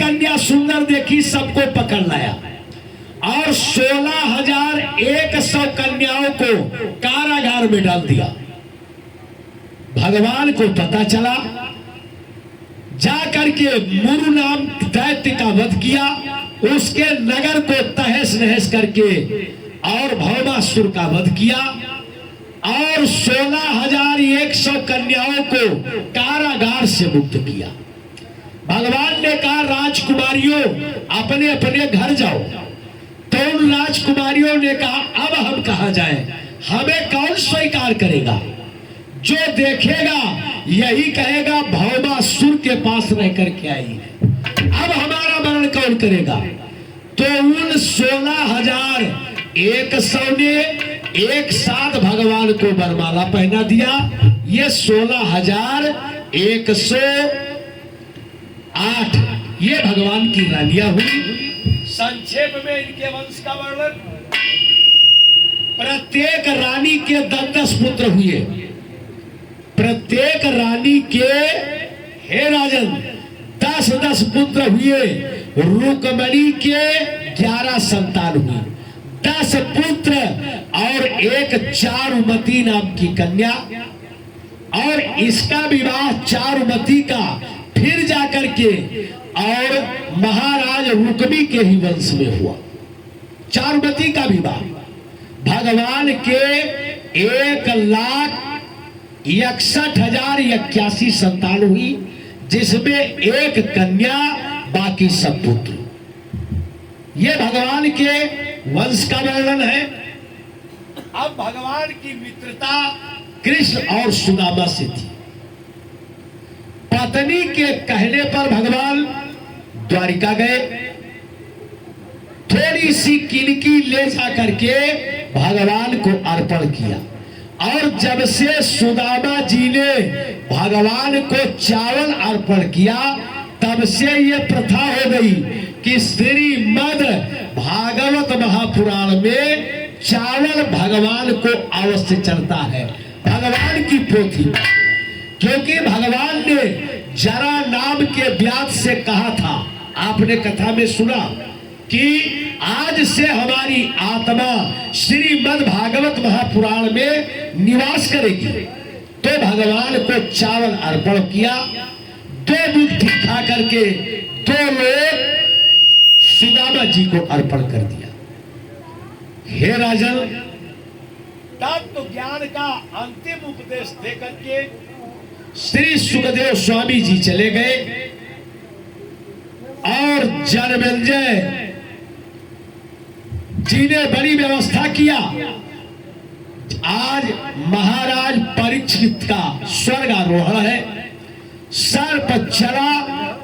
कन्या सुंदर देखी, सबको पकड़ लाया और 16,100 कन्याओं को कारागार में डाल दिया। भगवान को पता चला, जाकर के मुरु नाम दैत्य का वध किया, उसके नगर को तहस नहस करके और भौमासुर का वध किया और 16,100 कन्याओं को कारागार से मुक्त किया। भगवान ने कहा राजकुमारियों अपने अपने घर जाओ। तो उन राजकुमारियों ने कहा अब हम कहां जाएं? हमें कौन स्वीकार करेगा? जो देखेगा यही कहेगा भौमासुर के पास रह करके आई है, अब हमारा वर्ण कौन करेगा? तो उन 16,100 ने एक साथ भगवान को वरमाला पहना दिया। ये 16,108 ये भगवान की रानियां हुई। संक्षेप में इनके वंश का वर्णन, प्रत्येक रानी के 10-10 पुत्र हुए। प्रत्येक रानी के, हे राजन, 10-10 पुत्र हुए। रुक्मणी के 11 संतान हुई, 10 पुत्र और एक चारुमती नाम की कन्या। और इसका विवाह चारुमती का फिर जाकर के और महाराज रुक्मी के ही वंश में हुआ। चारुमती का विवाह भगवान के 1,61,081 संतान हुई, जिसमें एक कन्या, बाकी सब पुत्र। ये भगवान के वंश का वर्णन है। अब भगवान की मित्रता कृष्ण और सुदामा से थी। पत्नी के कहने पर भगवान द्वारिका गए, थोड़ी सी किनकी ले जाकर के भगवान को अर्पण किया। और जब से सुदामा जी ने भगवान को चावल अर्पण किया, तब से ये प्रथा हो गई कि श्रीमद् भागवत महापुराण में चावल भगवान को अवश्य चढ़ता है, भगवान की पोथी। क्योंकि भगवान ने जरा नाम के व्यास से कहा था, आपने कथा में सुना कि आज से हमारी आत्मा श्रीमद् भागवत महापुराण में निवास करेगी। तो भगवान को चावल अर्पण किया। 2 मुट्ठी खा करके 2 लोग सुदामा जी को अर्पण कर दिया। हे राजन, तत्व ज्ञान का अंतिम उपदेश देकर के श्री सुखदेव स्वामी जी चले गए और जनमेजय जी ने बड़ी व्यवस्था किया। आज महाराज परीक्षित का स्वर्गारोहण है। सर्प चला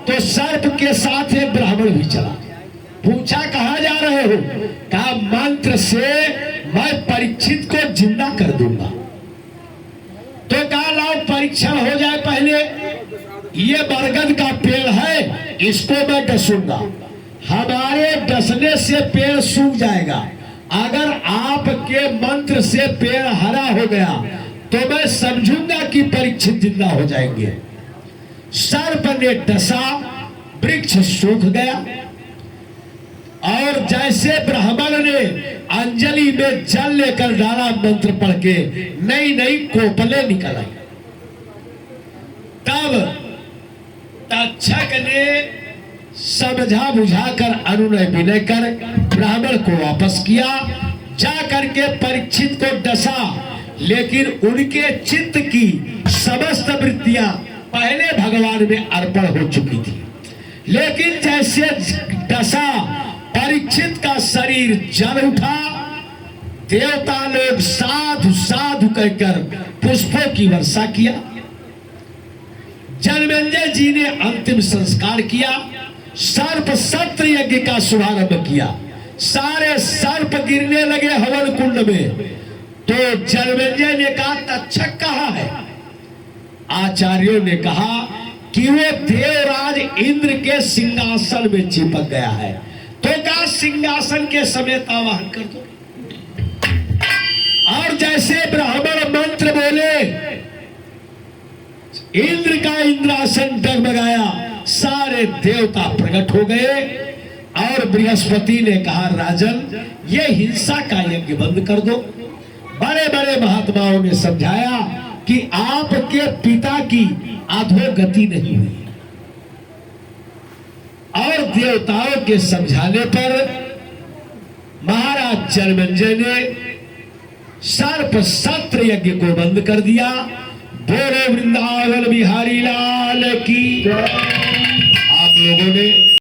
तो सर्प के साथ एक ब्राह्मण भी चला। पूछा कहां जा रहे हो? कहा मंत्र से मैं परीक्षित को जिंदा कर दूंगा। तो कहा लाओ परीक्षण हो जाए पहले। ये बरगद का पेड़ है, इसको मैं डसूंगा। हमारे डसने से पेड़ सूख जाएगा। अगर आपके मंत्र से पेड़ हरा हो गया तो मैं समझूंगा कि परीक्षित जिंदा हो जाएंगे। सर्प ने डसा, वृक्ष सूख गया और जैसे ब्राह्मण ने अंजलि में जल लेकर डाला, मंत्र पढ़ के नई नई कोपले निकल आई। तब तक्षक ने समझा बुझाकर अनुनय विनय कर ब्राह्मण को वापस किया। जाकर के परीक्षित को डसा, लेकिन उनके चित्त की समस्त वृत्तियां पहले भगवान में अर्पण हो चुकी थी। लेकिन जैसे डसा, परीक्षित का शरीर जल उठा। देवता लोग साधु साधु कहकर पुष्पों की वर्षा किया। जनमेजय जी ने अंतिम संस्कार किया। सर्प सत्र यज्ञ का शुभारंभ किया। सारे सर्प गिरने लगे हवन कुंड में। तो जनमेजय ने कहा तक्षक कहां है? आचार्यों ने कहा कि वो देवराज इंद्र के सिंहासन में चिपक गया है। तो कहा सिंहासन के समेत आवाहन कर दो। और जैसे ब्राह्मण मंत्र बोले, इंद्र का इंद्रासन डगमगाया, सारे देवता प्रकट हो गए और बृहस्पति ने कहा राजन ये हिंसा का यज्ञ बंद कर दो। बड़े बड़े महात्माओं ने समझाया कि आपके पिता की अधोगति नहीं हुई और देवताओं के समझाने पर महाराज जनमेजय ने सर्प सत्र यज्ञ को बंद कर दिया। बोलो वृंदावन बिहारी लाल की। आप लोगों ने